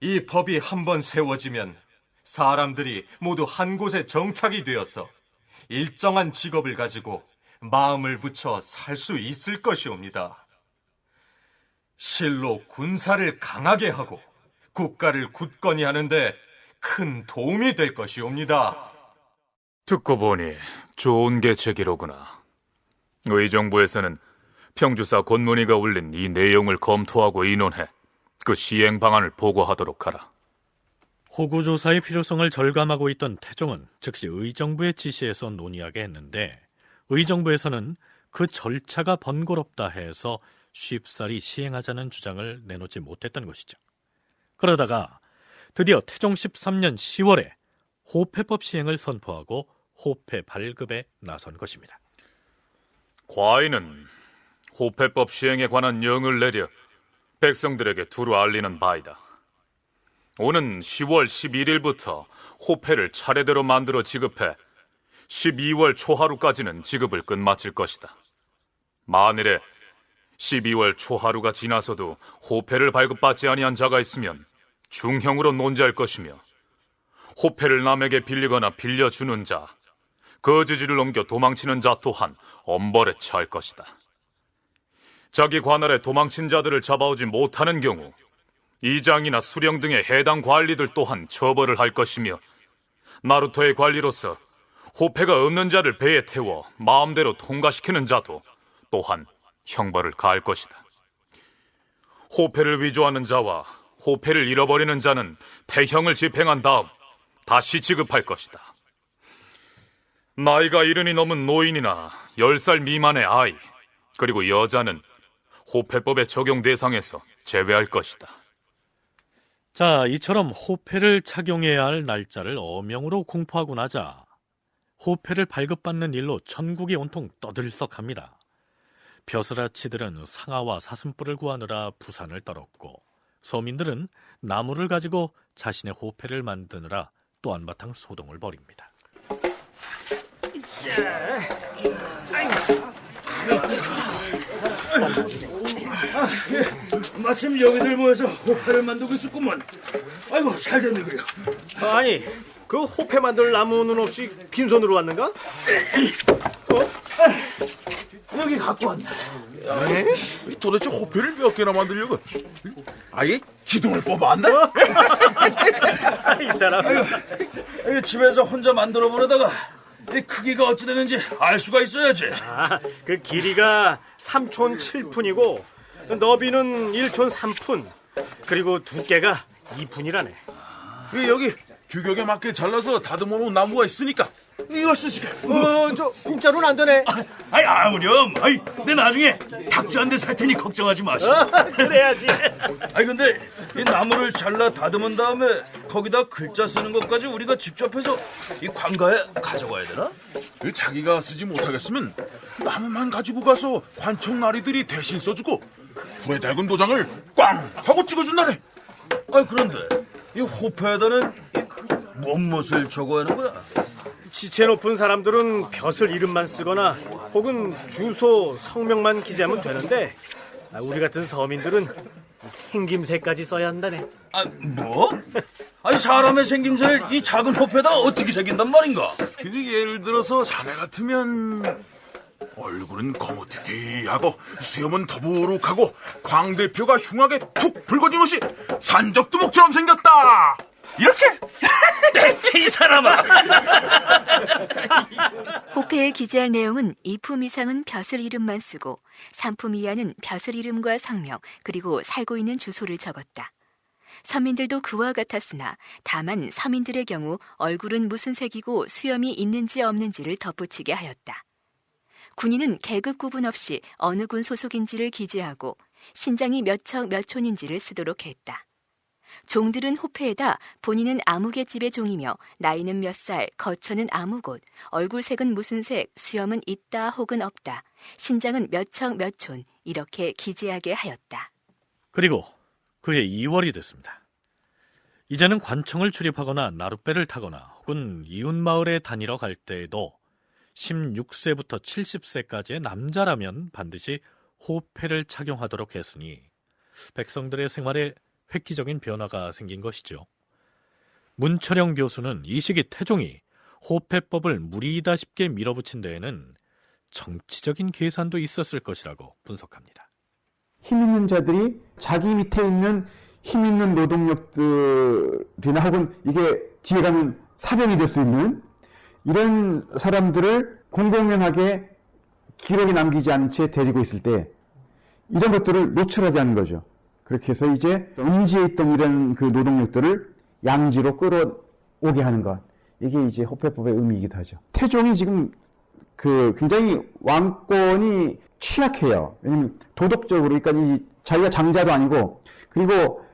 이 법이 한번 세워지면 사람들이 모두 한 곳에 정착이 되어서 일정한 직업을 가지고 마음을 붙여 살 수 있을 것이옵니다. 실로 군사를 강하게 하고 국가를 굳건히 하는데 큰 도움이 될 것이옵니다. 듣고 보니 좋은 계책이로구나. 의정부에서는 평주사 권문의가 올린 이 내용을 검토하고 의논해 그 시행 방안을 보고하도록 하라. 호구조사의 필요성을 절감하고 있던 태종은 즉시 의정부의 지시에서 논의하게 했는데, 의정부에서는 그 절차가 번거롭다 해서 쉽사리 시행하자는 주장을 내놓지 못했던 것이죠. 그러다가 드디어 태종 13년 10월에 호패법 시행을 선포하고 호패 발급에 나선 것입니다. 과인은 호패법 시행에 관한 명을 내려 백성들에게 두루 알리는 바이다. 오는 10월 11일부터 호패를 차례대로 만들어 지급해 12월 초하루까지는 지급을 끝마칠 것이다. 만일에 12월 초하루가 지나서도 호패를 발급받지 아니한 자가 있으면 중형으로 논제할 것이며, 호패를 남에게 빌리거나 빌려주는 자, 거주지를 옮겨 도망치는 자 또한 엄벌에 처할 것이다. 자기 관할에 도망친 자들을 잡아오지 못하는 경우 이장이나 수령 등의 해당 관리들 또한 처벌을 할 것이며, 나루토의 관리로서 호패가 없는 자를 배에 태워 마음대로 통과시키는 자도 또한 형벌을 가할 것이다. 호패를 위조하는 자와 호패를 잃어버리는 자는 태형을 집행한 다음 다시 지급할 것이다. 나이가 70이 넘은 노인이나 10살 미만의 아이, 그리고 여자는 호패법의 적용 대상에서 제외할 것이다. 자, 이처럼 호패를 착용해야 할 날짜를 어명으로 공포하고 나자 호패를 발급받는 일로 전국이 온통 떠들썩합니다. 벼슬아치들은 상아와 사슴뿔을 구하느라 부산을 떨었고, 서민들은 나무를 가지고 자신의 호패를 만드느라 또 한바탕 소동을 벌입니다. 마침 여기들 모여서 호패를 만들고 있었구먼. 아이고, 잘 됐네 그려. 아니, 그 호패 만들 나무는 없이 빈손으로 왔는가? 여기 갖고 왔네. 도대체 호패를 몇 개나 만들려고? 아예 기둥을 뽑아왔나? 이 사람. 집에서 혼자 만들어 보려다가 크기가 어찌 되는지 알 수가 있어야지. 그 길이가 3촌 7푼이고 너비는 1촌 3푼, 그리고 두께가 2푼이라네. 여기 규격에 맞게 잘라서 다듬어 놓은 나무가 있으니까 이걸 쓰시게. 저 공짜로는 안 되네. 아무렴. 내 나중에 닭주 한 대 살 테니 걱정하지 마시오. 그래야지. 근데 이 나무를 잘라 다듬은 다음에 거기다 글자 쓰는 것까지 우리가 직접 해서 이 관가에 가져가야 되나? 자기가 쓰지 못하겠으면 나무만 가지고 가서 관청 나리들이 대신 써주고 불에 달군 도장을 꽝 하고 찍어준다네. 그런데 이 호패에다는 무엇을 적어야 하는 거야? 지체 높은 사람들은 벼슬 이름만 쓰거나 혹은 주소, 성명만 기재하면 되는데, 우리 같은 서민들은 생김새까지 써야 한다네. 뭐? 사람의 생김새를 이 작은 호패에다 어떻게 새긴단 말인가? 예를 들어서 자네 같으면 얼굴은 거무튀튀하고 수염은 더부룩하고 광대뼈가 흉하게 툭 붉어진 것이 산적두목처럼 생겼다. 이렇게? 이 사람아! 호패에 기재할 내용은 2품 이상은 벼슬 이름만 쓰고 3품 이하는 벼슬 이름과 성명, 그리고 살고 있는 주소를 적었다. 서민들도 그와 같았으나 다만 서민들의 경우 얼굴은 무슨 색이고 수염이 있는지 없는지를 덧붙이게 하였다. 군인은 계급 구분 없이 어느 군 소속인지를 기재하고 신장이 몇 척 몇 촌인지를 쓰도록 했다. 종들은 호패에다 본인은 아무개집의 종이며 나이는 몇 살, 거처는 아무 곳, 얼굴색은 무슨 색, 수염은 있다 혹은 없다, 신장은 몇 척 몇 촌, 이렇게 기재하게 하였다. 그리고 그해 2월이 됐습니다. 이제는 관청을 출입하거나 나룻배를 타거나 혹은 이웃마을에 다니러 갈 때에도 16세부터 70세까지의 남자라면 반드시 호패를 착용하도록 했으니 백성들의 생활에 획기적인 변화가 생긴 것이죠. 문철영 교수는 이 시기 태종이 호패법을 무리이다 싶게 밀어붙인 데에는 정치적인 계산도 있었을 것이라고 분석합니다. 힘 있는 자들이 자기 밑에 있는 힘 있는 노동력들이나 혹은 이게 뒤에 가면 사병이 될 수 있는 이런 사람들을 공공연하게 기록이 남기지 않은 채 데리고 있을 때 이런 것들을 노출하지 않는 거죠. 그렇게 해서 이제 음지에 있던 이런 그 노동력들을 양지로 끌어오게 하는 것. 이게 이제 호패법의 의미이기도 하죠. 태종이 지금 굉장히 왕권이 취약해요. 왜냐면 도덕적으로, 그러니까 자기가 장자도 아니고, 그리고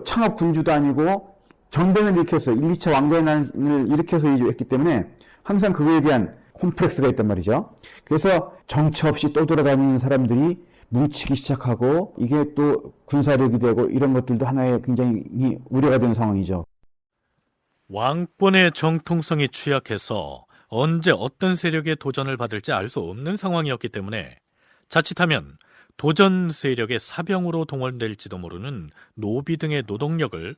창업 군주도 아니고, 정변을 일으켜서 1, 2차 왕좌난을 일으켜서 했기 때문에 항상 그거에 대한 콤플렉스가 있단 말이죠. 그래서 정처 없이 또 돌아다니는 사람들이 뭉치기 시작하고 이게 또 군사력이 되고 이런 것들도 하나의 굉장히 우려가 되는 상황이죠. 왕권의 정통성이 취약해서 언제 어떤 세력의 도전을 받을지 알 수 없는 상황이었기 때문에 자칫하면 도전 세력의 사병으로 동원될지도 모르는 노비 등의 노동력을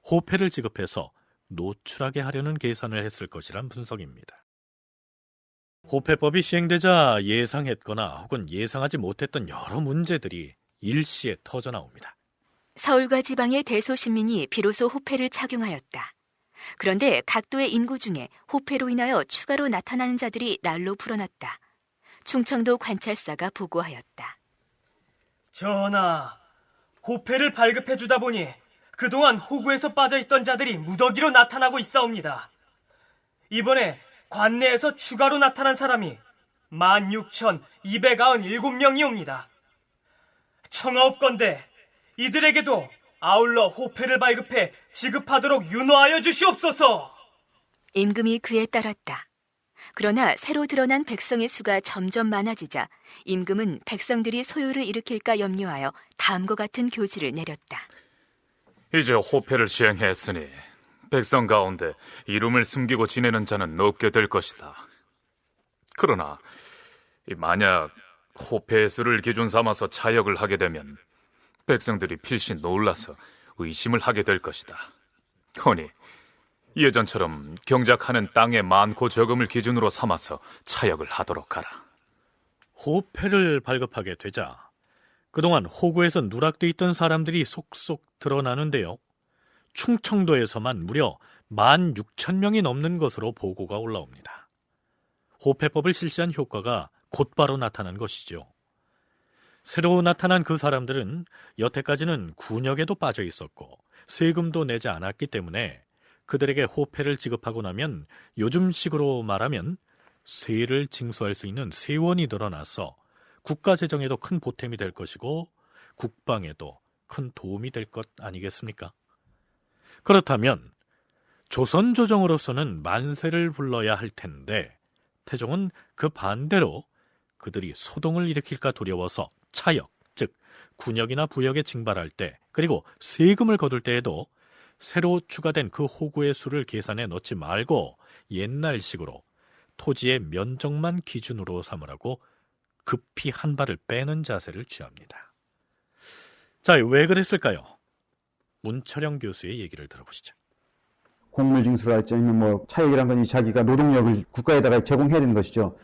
호패를 지급해서 노출하게 하려는 계산을 했을 것이란 분석입니다. 호패법이 시행되자 예상했거나 혹은 예상하지 못했던 여러 문제들이 일시에 터져나옵니다. 서울과 지방의 대소시민이 비로소 호패를 착용하였다. 그런데 각도의 인구 중에 호패로 인하여 추가로 나타나는 자들이 날로 불어났다. 충청도 관찰사가 보고하였다. 전하, 호패를 발급해주다 보니 그동안 호구에서 빠져있던 자들이 무더기로 나타나고 있사옵니다. 이번에 관내에서 추가로 나타난 사람이 16,297명이옵니다. 청하옵건대 이들에게도 아울러 호패를 발급해 지급하도록 윤호하여 주시옵소서. 임금이 그에 따랐다. 그러나 새로 드러난 백성의 수가 점점 많아지자 임금은 백성들이 소요를 일으킬까 염려하여 다음과 같은 교지를 내렸다. 이제 호패를 시행했으니 백성 가운데 이름을 숨기고 지내는 자는 없게 될 것이다. 그러나 만약 호패의 수를 기준 삼아서 차역을 하게 되면 백성들이 필시 놀라서 의심을 하게 될 것이다. 허니 예전처럼 경작하는 땅의 많고 적음을 기준으로 삼아서 차역을 하도록 하라. 호패를 발급하게 되자 그동안 호구에서 누락돼 있던 사람들이 속속 드러나는데요. 충청도에서만 무려 16,000명이 넘는 것으로 보고가 올라옵니다. 호패법을 실시한 효과가 곧바로 나타난 것이죠. 새로 나타난 그 사람들은 여태까지는 군역에도 빠져 있었고 세금도 내지 않았기 때문에 그들에게 호패를 지급하고 나면 요즘식으로 말하면 세를 징수할 수 있는 세원이 늘어나서 국가 재정에도 큰 보탬이 될 것이고 국방에도 큰 도움이 될 것 아니겠습니까? 그렇다면 조선 조정으로서는 만세를 불러야 할 텐데 태종은 그 반대로 그들이 소동을 일으킬까 두려워서 차역, 즉 군역이나 부역에 징발할 때 그리고 세금을 거둘 때에도 새로 추가된 그 호구의 수를 계산해 넣지 말고 옛날식으로 토지의 면적만 기준으로 삼으라고 급히 한 발을 빼는 자세를 취합니다. 자, 왜 그랬을까요? 문철영 교수의 얘기를 들어보시죠. 공물징수랄지 아니면 뭐 차역이란 건 자기가 노동력을 국가에다가 제공해야 되는 것이죠.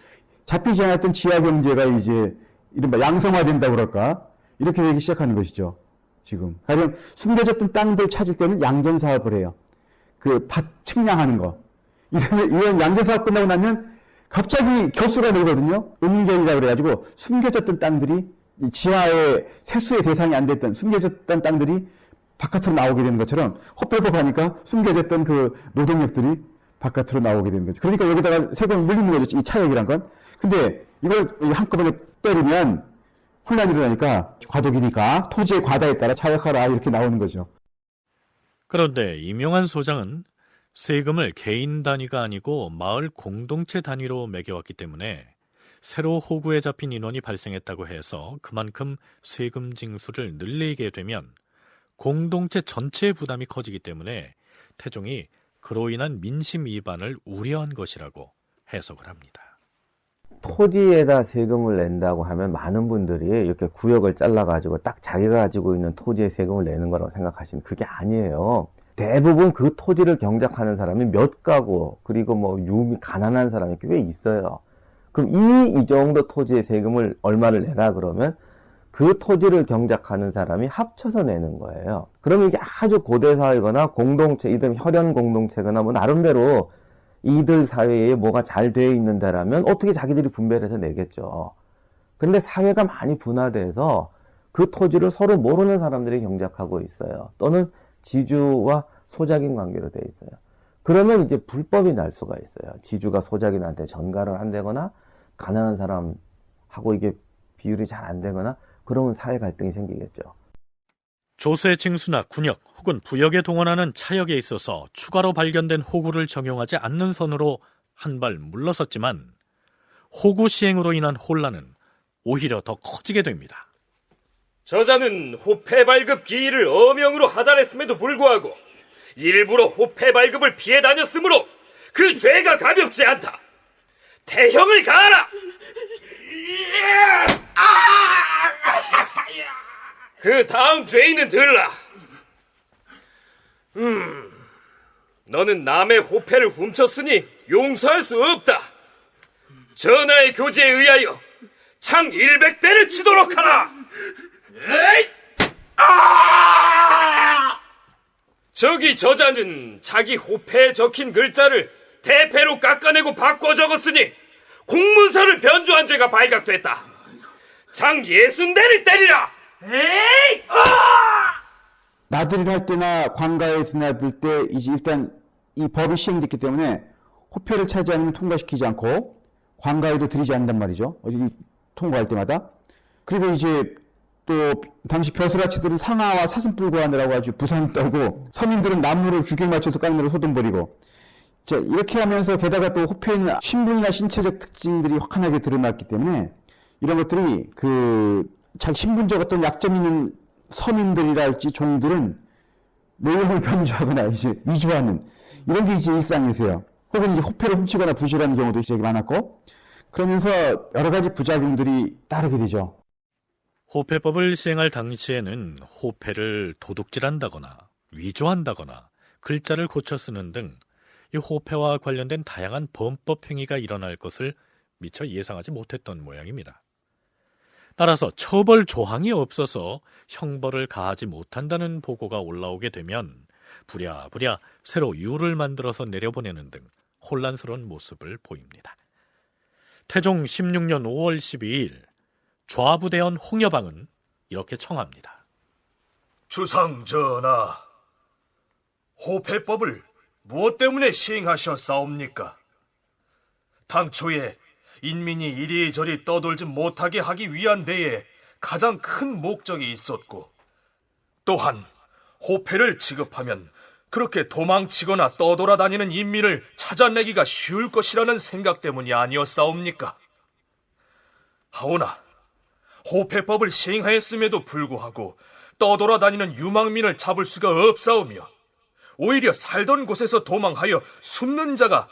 잡히지 않았던 지하경제가 이제 이른바 양성화된다고 그럴까? 이렇게 되기 시작하는 것이죠. 지금. 가령 숨겨졌던 땅들 찾을 때는 양전사업을 해요. 그 밭 측량하는 거. 이런 양전사업 끝나고 나면 갑자기 겨수가 늘거든요. 음결이라고 그래가지고 숨겨졌던 땅들이 지하의 세수의 대상이 안 됐던 숨겨졌던 땅들이 바깥으로 나오게 되는 것처럼 호패법 하니까 숨겨졌던 그 노동력들이 바깥으로 나오게 되는 거죠. 그러니까 여기다가 세금을 물리는 거죠. 이 차역이란 건. 근데 이걸 한꺼번에 때리면 혼란이 일어나니까 과도기니까 토지의 과다에 따라 차역하라 이렇게 나오는 거죠. 그런데 임용환 소장은 세금을 개인 단위가 아니고 마을 공동체 단위로 매겨왔기 때문에 새로 호구에 잡힌 인원이 발생했다고 해서 그만큼 세금 징수를 늘리게 되면 공동체 전체의 부담이 커지기 때문에 태종이 그로 인한 민심 위반을 우려한 것이라고 해석을 합니다. 토지에다 세금을 낸다고 하면 많은 분들이 이렇게 구역을 잘라가지고 딱 자기가 가지고 있는 토지에 세금을 내는 거라고 생각하시면 그게 아니에요. 대부분 그 토지를 경작하는 사람이 몇 가구, 그리고 뭐 가난한 사람이 꽤 있어요. 그럼 이 정도 토지의 세금을 얼마를 내라 그러면 그 토지를 경작하는 사람이 합쳐서 내는 거예요. 그러면 이게 아주 고대 사회거나 공동체, 이들 혈연 공동체거나 뭐 나름대로 이들 사회에 뭐가 잘 되어 있는 데라면 어떻게 자기들이 분배를 해서 내겠죠. 근데 사회가 많이 분화돼서 그 토지를 서로 모르는 사람들이 경작하고 있어요. 또는 지주와 소작인 관계로 되어 있어요. 그러면 이제 불법이 날 수가 있어요. 지주가 소작인한테 전가를 한다거나 가난한 사람하고 이게 비율이 잘 안 되거나 그러면 사회 갈등이 생기겠죠. 조세 징수나 군역 혹은 부역에 동원하는 차역에 있어서 추가로 발견된 호구를 적용하지 않는 선으로 한 발 물러섰지만 호구 시행으로 인한 혼란은 오히려 더 커지게 됩니다. 저자는 호패 발급 기일을 어명으로 하달했음에도 불구하고 일부러 호패 발급을 피해 다녔으므로 그 죄가 가볍지 않다. 태형을 가하라. 그 다음 죄인은 들라. 너는 남의 호패를 훔쳤으니 용서할 수 없다. 전하의 교지에 의하여 창 100대를 치도록 하라. 에이! 저기 저자는 자기 호패에 적힌 글자를 대패로 깎아내고 바꿔 적었으니 공문서를 변조한 죄가 발각됐다. 장 60대를 때리라. 에이! 나들이를 할 때나 관가에 드나들 때 이제 일단 이 법이 시행됐기 때문에 호패를 차지 않으면 통과시키지 않고 관가에도 들이지 않는단 말이죠. 어디 통과할 때마다. 그리고 이제 또 당시 벼슬아치들은 상아와 사슴 뿔고 하느라고 아주 부산 떨고 서민들은 나무를 규격 맞춰서 깎느라고 소돈 버리고 자, 이렇게 하면서 게다가 또 호패는 신분이나 신체적 특징들이 확연하게 드러났기 때문에 이런 것들이 그 자기 신분적 어떤 약점 있는 서민들이랄지 종들은 내용을 변조하거나 이제 위조하는 이런 게 이제 일상이세요. 혹은 이제 호패를 훔치거나 부실하는 경우도 되게 많았고 그러면서 여러 가지 부작용들이 따르게 되죠. 호패법을 시행할 당시에는 호패를 도둑질한다거나 위조한다거나 글자를 고쳐 쓰는 등 이 호패와 관련된 다양한 범법 행위가 일어날 것을 미처 예상하지 못했던 모양입니다. 따라서 처벌 조항이 없어서 형벌을 가하지 못한다는 보고가 올라오게 되면 부랴부랴 새로 율을 만들어서 내려보내는 등 혼란스러운 모습을 보입니다. 태종 16년 5월 12일 좌부대원 홍여방은 이렇게 청합니다. 주상 전하, 호패법을 무엇 때문에 시행하셨사옵니까? 당초에 인민이 이리저리 떠돌지 못하게 하기 위한 데에 가장 큰 목적이 있었고 또한 호패를 지급하면 그렇게 도망치거나 떠돌아다니는 인민을 찾아내기가 쉬울 것이라는 생각 때문이 아니었사옵니까? 하오나 호패법을 시행하였음에도 불구하고 떠돌아다니는 유망민을 잡을 수가 없사오며 오히려 살던 곳에서 도망하여 숨는 자가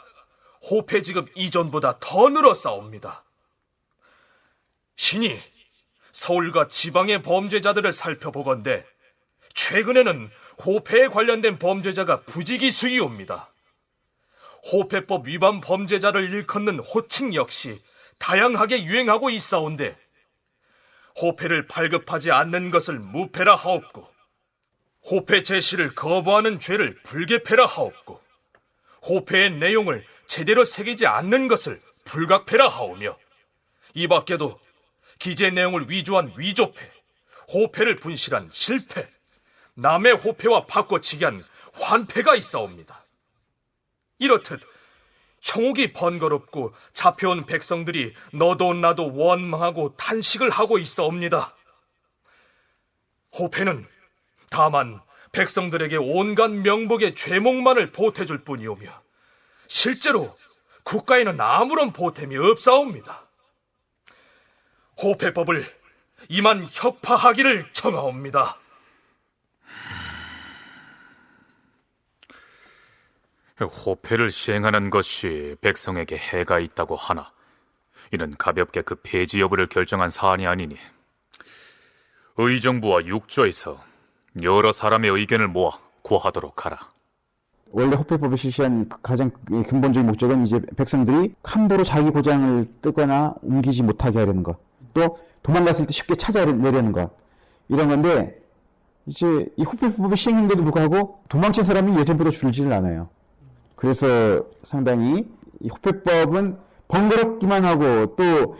호패 지급 이전보다 더 늘어싸웁니다. 신이 서울과 지방의 범죄자들을 살펴보건대 최근에는 호패에 관련된 범죄자가 부지기수이옵니다. 호패법 위반 범죄자를 일컫는 호칭 역시 다양하게 유행하고 있사온데 호패를 발급하지 않는 것을 무패라 하옵고 호패 제시를 거부하는 죄를 불개패라 하옵고 호패의 내용을 제대로 새기지 않는 것을 불각패라 하오며 이 밖에도 기재 내용을 위조한 위조패, 호패를 분실한 실패, 남의 호패와 바꿔치기 한 환패가 있사옵니다. 이렇듯 형옥이 번거롭고 잡혀온 백성들이 너도 나도 원망하고 탄식을 하고 있사옵니다. 호패는 다만 백성들에게 온갖 명복의 죄목만을 보태줄 뿐이오며 실제로 국가에는 아무런 보탬이 없사옵니다. 호패법을 이만 혁파하기를 청하옵니다. 호패를 시행하는 것이 백성에게 해가 있다고 하나 이는 가볍게 그 폐지 여부를 결정한 사안이 아니니 의정부와 육조에서 여러 사람의 의견을 모아 고하도록 하라. 원래 호패법을 실시한 가장 근본적인 목적은 이제 백성들이 함부로 자기 고장을 뜨거나 옮기지 못하게 하려는 것, 또 도망갔을 때 쉽게 찾아내려는 것, 이런 건데 이제 이 호패법을 시행했는데도 불구하고 도망친 사람이 예전보다 줄지를 않아요. 그래서 상당히 이 호패법은 번거롭기만 하고 또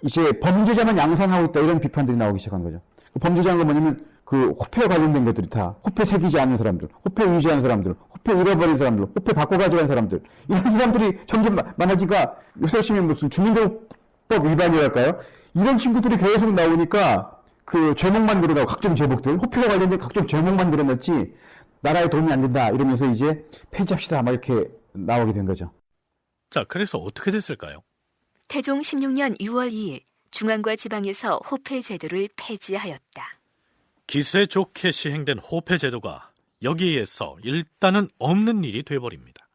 이제 범죄자만 양산하고 있다 이런 비판들이 나오기 시작한 거죠. 범죄자는 건 뭐냐면 그 호패에 관련된 것들이 다 호패 새기지 않는 사람들, 호패 위조한 사람들, 호패 잃어버린 사람들, 호패 바꿔 가져간 사람들 이런 사람들이 점점 많아지니까 요새 시면 무슨 주민등록법 위반이랄까요? 이런 친구들이 계속 나오니까 그 죄목만 늘어나고 각종 죄목들, 호패와 관련된 각종 죄목만 늘어났지 나라에 도움이 안 된다 이러면서 이제 폐지합시다 막 이렇게 나오게 된 거죠. 자, 그래서 어떻게 됐을까요? 태종 16년 6월 2일 중앙과 지방에서 호패 제도를 폐지하였다. 기세 좋게 시행된 호패 제도가 여기에서 일단은 없는 일이 돼버립니다.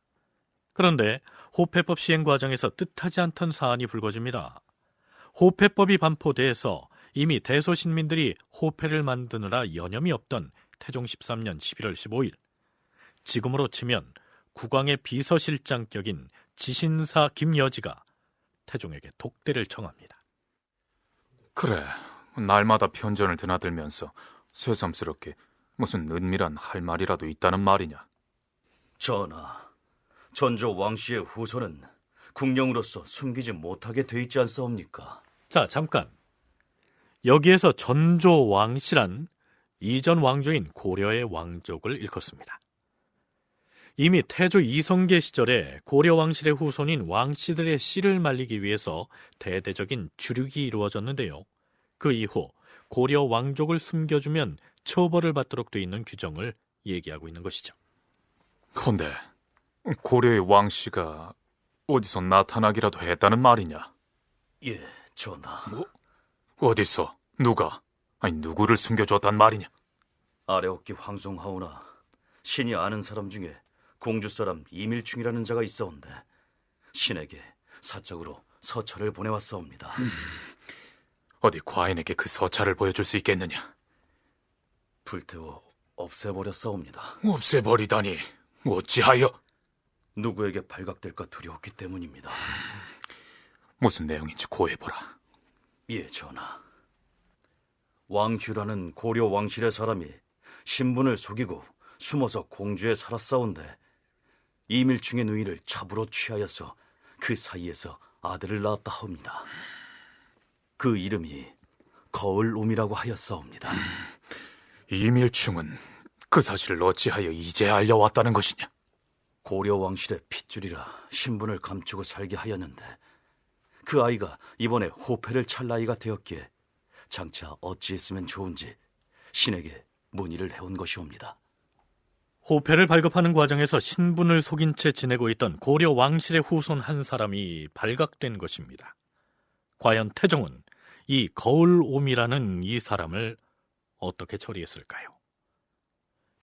그런데 호패법 시행 과정에서 뜻하지 않던 사안이 불거집니다. 호패법이 반포돼서 이미 대소신민들이 호패를 만드느라 여념이 없던 태종 13년 11월 15일, 지금으로 치면 국왕의 비서실장격인 지신사 김여지가 태종에게 독대를 청합니다. 그래, 날마다 편전을 드나들면서 새삼스럽게 무슨 은밀한 할 말이라도 있다는 말이냐? 전하, 전조 왕씨의 후손은 국령으로서 숨기지 못하게 돼 있지 않사옵니까? 자, 잠깐. 여기에서 전조 왕씨란 이전 왕조인 고려의 왕족을 일컫습니다. 이미 태조 이성계 시절에 고려 왕실의 후손인 왕씨들의 씨를 말리기 위해서 대대적인 주륙이 이루어졌는데요. 그 이후 고려 왕족을 숨겨주면 처벌을 받도록 돼 있는 규정을 얘기하고 있는 것이죠. 근데 고려의 왕씨가 어디서 나타나기라도 했다는 말이냐? 예, 전하. 뭐? 어디서? 누가? 아니, 누구를 숨겨줬단 말이냐? 아래옥기 황송하오나 신이 아는 사람 중에 공주 사람 이밀충이라는 자가 있어온데 신에게 사적으로 서찰을 보내왔사옵니다. 어디 과인에게 그 서찰을 보여줄 수 있겠느냐? 불태워 없애버렸사옵니다. 없애버리다니 어찌하여? 누구에게 발각될까 두려웠기 때문입니다. 무슨 내용인지 고해보라. 예, 전하. 왕휴라는 고려 왕실의 사람이 신분을 속이고 숨어서 공주에 살았사온데 이밀충의 누이를 첩으로 취하여서 그 사이에서 아들을 낳았다 하옵니다. 그 이름이 거울옴이라고 하였사옵니다. 이밀충은 그 사실을 어찌하여 이제 알려왔다는 것이냐? 고려 왕실의 핏줄이라 신분을 감추고 살게 하였는데 그 아이가 이번에 호패를 찰 나이가 되었기에 장차 어찌했으면 좋은지 신에게 문의를 해온 것이옵니다. 호패를 발급하는 과정에서 신분을 속인 채 지내고 있던 고려 왕실의 후손 한 사람이 발각된 것입니다. 과연 태종은 이 거울옴이라는 이 사람을 어떻게 처리했을까요?